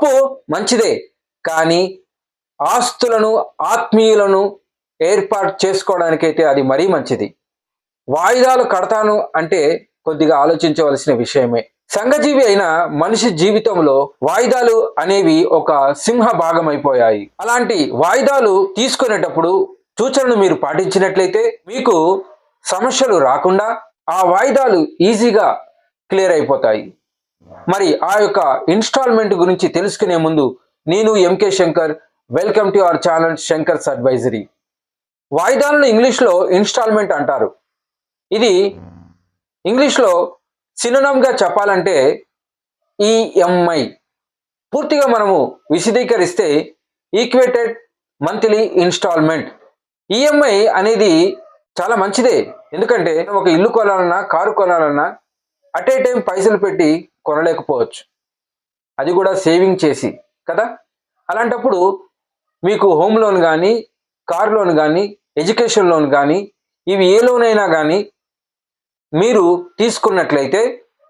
అప్పు మంచిదే, కానీ ఆస్తులను ఆత్మీయులను ఏర్పాటు చేసుకోవడానికైతే అది మరీ మంచిది. వాయిదాలు కడతాను అంటే కొద్దిగా ఆలోచించవలసిన విషయమే. సంఘజీవి అయిన మనిషి జీవితంలో వాయిదాలు అనేవి ఒక సింహ భాగం అయిపోయాయి. అలాంటి వాయిదాలు తీసుకునేటప్పుడు సూచనలు మీరు పాటించినట్లయితే మీకు సమస్యలు రాకుండా ఆ వాయిదాలు ఈజీగా క్లియర్ అయిపోతాయి. మరి ఆ యొక్క ఇన్స్టాల్మెంట్ గురించి తెలుసుకునే ముందు నేను MK Shankar, welcome to our channel Shankar's advisory. వాయిదాలను ఇంగ్లీష్లో ఇన్స్టాల్మెంట్ అంటారు. ఇది ఇంగ్లీష్లో సినోనిమ్గా చెప్పాలంటే ఈఎంఐ. పూర్తిగా మనము విశదీకరిస్తే ఈక్వేటెడ్ మంత్లీ ఇన్స్టాల్మెంట్. ఈఎంఐ అనేది చాలా మంచిదే, ఎందుకంటే ఒక ఇల్లు కొనాలన్నా కారు కొనాలన్నా అట్ ఏ టైం పైసలు పెట్టి కొనలేకపోవచ్చు, అది కూడా సేవింగ్ చేసి కదా. అలాంటప్పుడు మీకు హోమ్ లోన్ కానీ, కార్ లోన్ కానీ, ఎడ్యుకేషన్ లోన్ కానీ, ఇవి ఏ లోన్ అయినా కానీ మీరు తీసుకున్నట్లయితే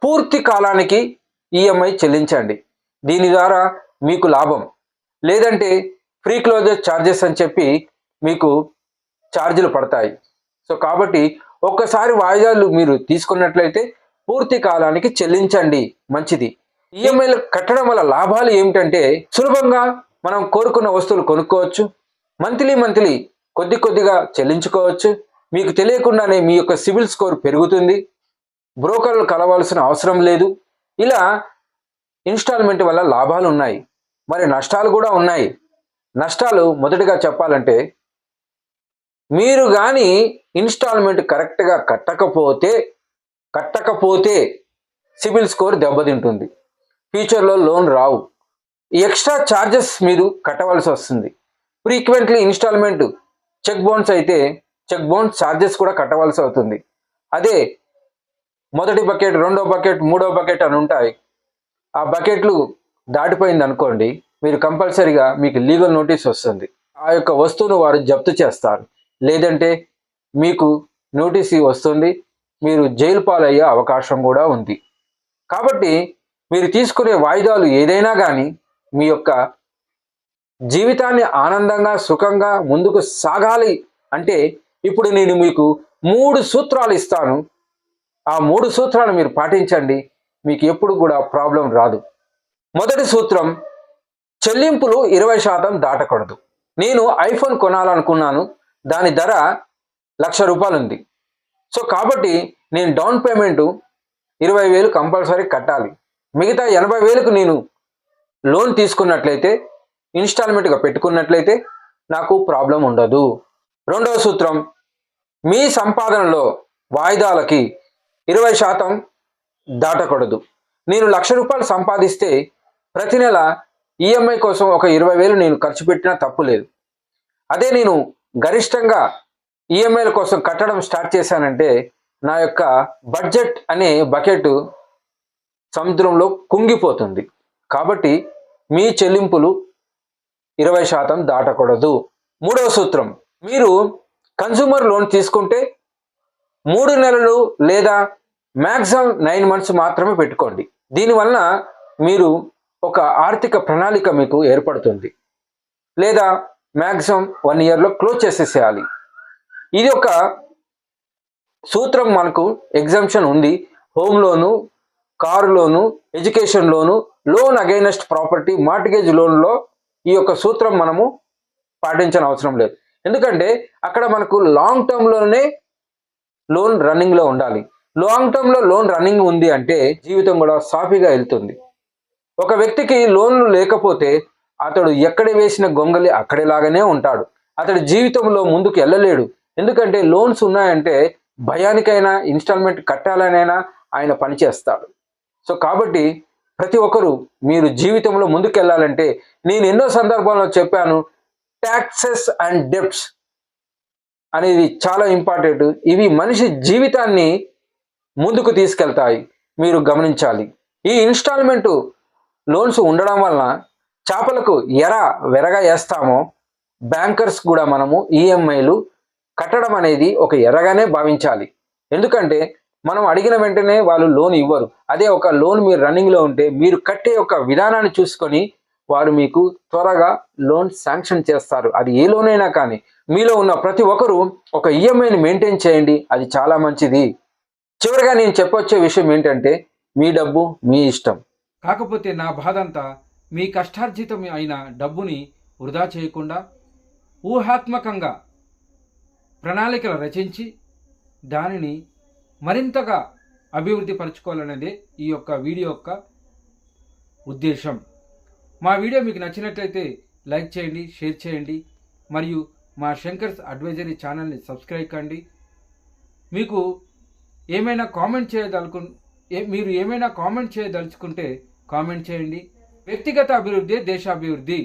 పూర్తి కాలానికి ఈఎంఐ చెల్లించండి. దీని ద్వారా మీకు లాభం. లేదంటే ఫ్రీ క్లోజర్ ఛార్జెస్ అని చెప్పి మీకు ఛార్జీలు పడతాయి. సో కాబట్టి ఒక్కసారి వాయిదాలు మీరు తీసుకున్నట్లయితే పూర్తి కాలానికి చెల్లించండి, మంచిది. ఈఎంఐలు కట్టడం వల్ల లాభాలు ఏమిటంటే సులభంగా మనం కోరుకున్న వస్తువులు కొనుక్కోవచ్చు, మంత్లీ కొద్ది కొద్దిగా చెల్లించుకోవచ్చు. మీకు తెలియకుండానే మీ యొక్క సిబిల్ స్కోర్ పెరుగుతుంది, బ్రోకర్లు కలవాల్సిన అవసరం లేదు. ఇలా ఇన్స్టాల్మెంట్ వల్ల లాభాలు ఉన్నాయి, మరి నష్టాలు కూడా ఉన్నాయి. నష్టాలు మొదటిగా చెప్పాలంటే మీరు కానీ ఇన్స్టాల్మెంట్ కరెక్ట్గా కట్టకపోతే సిబిల్ స్కోర్ దెబ్బతింటుంది, ఫ్యూచర్లో లోన్ రావు, ఎక్స్ట్రా ఛార్జెస్ మీరు కట్టవలసి వస్తుంది. ఫ్రీక్వెంట్లీ ఇన్స్టాల్మెంట్ చెక్ బౌన్స్ అయితే చెక్ బౌన్స్ ఛార్జెస్ కూడా కట్టవలసి అవుతుంది. అదే మొదటి బకెట్, రెండో బకెట్, మూడో బకెట్ అని ఉంటాయి. ఆ బకెట్లు దాటిపోయింది అనుకోండి, మీరు కంపల్సరీగా మీకు లీగల్ నోటీస్ వస్తుంది. ఆ యొక్క వస్తువును వారు జప్తు చేస్తారు, లేదంటే మీకు నోటీస్ వస్తుంది, మీరు జైలు పాలయ్యే అవకాశం కూడా ఉంది. కాబట్టి మీరు తీసుకునే వాయిదాలు ఏదైనా కానీ మీ యొక్క జీవితాన్ని ఆనందంగా సుఖంగా ముందుకు సాగాలి అంటే ఇప్పుడు నేను మీకు 3 సూత్రాలు ఇస్తాను. ఆ 3 సూత్రాలు మీరు పాటించండి, మీకు ఎప్పుడు కూడా ప్రాబ్లం రాదు. మొదటి సూత్రం, చెల్లింపులు 20% దాటకూడదు. నేను ఐఫోన్ కొనాలనుకున్నాను, దాని ధర ₹1,00,000 ఉంది. సో కాబట్టి నేను డౌన్ పేమెంట్ 20,000 కంపల్సరీ కట్టాలి. మిగతా 80,000కు నేను లోన్ తీసుకున్నట్లయితే, ఇన్స్టాల్మెంట్గా పెట్టుకున్నట్లయితే నాకు ప్రాబ్లం ఉండదు. రెండవ సూత్రం, మీ సంపాదనలో వాయిదాలకి 20% దాటకూడదు. నేను ₹1,00,000 సంపాదిస్తే ప్రతి నెల ఈఎంఐ కోసం ఒక 20,000 నేను ఖర్చు పెట్టినా తప్పు లేదు. అదే నేను గరిష్టంగా ఈఎంఐల కోసం కట్టడం స్టార్ట్ చేశానంటే నా యొక్క బడ్జెట్ అనే బకెట్ సముద్రంలో కుంగిపోతుంది. కాబట్టి మీ చెల్లింపులు 20% దాటకూడదు. మూడవ సూత్రం, మీరు కన్స్యూమర్ లోన్ తీసుకుంటే 3 నెలలు లేదా మ్యాక్సిమం 9 months మాత్రమే పెట్టుకోండి. దీనివల్ల మీరు ఒక ఆర్థిక ప్రణాళిక మీకు ఏర్పడుతుంది. లేదా మ్యాక్సిమం 1 yearలో క్లోజ్ చేసేసేయాలి. ఇది ఒక సూత్రం మనకు ఎగ్జామ్షన్ ఉంది. హోమ్ లోను, car loan, education loan, loan against property, mortgage లోన్లో ఈ యొక్క సూత్రం మనము పాటించని అవసరం లేదు. ఎందుకంటే అక్కడ మనకు లాంగ్ టర్మ్లోనే లోన్ రన్నింగ్లో ఉండాలి. లాంగ్ టర్మ్లో లోన్ రన్నింగ్ ఉంది అంటే జీవితం కూడా సాఫీగా వెళ్తుంది. ఒక వ్యక్తికి లోన్లు లేకపోతే అతడు ఎక్కడ వేసిన గొంగలి అక్కడేలాగానే ఉంటాడు. అతడి జీవితంలో ముందుకు వెళ్ళలేడు. ఎందుకంటే లోన్స్ ఉన్నాయంటే భయానికైనా ఇన్స్టాల్మెంట్ కట్టాలనైనా ఆయన పనిచేస్తాడు. సో కాబట్టి ప్రతి ఒక్కరూ మీరు జీవితంలో ముందుకు వెళ్ళాలంటే నేను ఎన్నో సందర్భాల్లో చెప్పాను, ట్యాక్సెస్ అండ్ డెప్ట్స్ అనేది చాలా ఇంపార్టెంట్. ఇవి మనిషి జీవితాన్ని ముందుకు తీసుకెళ్తాయి, మీరు గమనించాలి. ఈ ఇన్స్టాల్మెంటు లోన్స్ ఉండడం వలన చేపలకు వెరగా వేస్తామో బ్యాంకర్స్ కూడా మనము ఈఎంఐలు కట్టడం అనేది ఒక ఎరగానే భావించాలి. ఎందుకంటే మనం అడిగిన వెంటనే వాళ్ళు లోన్ ఇవ్వరు. అదే ఒక లోన్ మీరు రన్నింగ్లో ఉంటే మీరు కట్టే ఒక విధానాన్ని చూసుకొని వారు మీకు త్వరగా లోన్ శాంక్షన్ చేస్తారు. అది ఏ లోన్ అయినా కానీ. మీలో ఉన్న ప్రతి ఒక్కరూ ఒక ఈఎంఐని మెయింటైన్ చేయండి, అది చాలా మంచిది. చివరిగా నేను చెప్పొచ్చే విషయం ఏంటంటే, మీ డబ్బు మీ ఇష్టం. కాకపోతే నా బాధ అంతా మీ కష్టార్జితం అయిన డబ్బుని వృధా చేయకుండా ఊహాత్మకంగా ప్రణాళికలు రచించి దానిని మరింతగా అభివృద్ధి పరచుకోవాలనేదే ఈ యొక్క వీడియో యొక్క ఉద్దేశం. మా వీడియో మీకు నచ్చినట్లయితే లైక్ చేయండి, షేర్ చేయండి, మరియు మా శంకర్స్ అడ్వైజరీ ఛానల్ని సబ్స్క్రైబ్ కండి. మీకు ఏమైనా కామెంట్ చేయదలుచుకుంటే కామెంట్ చేయండి. వ్యక్తిగత అభివృద్ధి దేశాభివృద్ధి.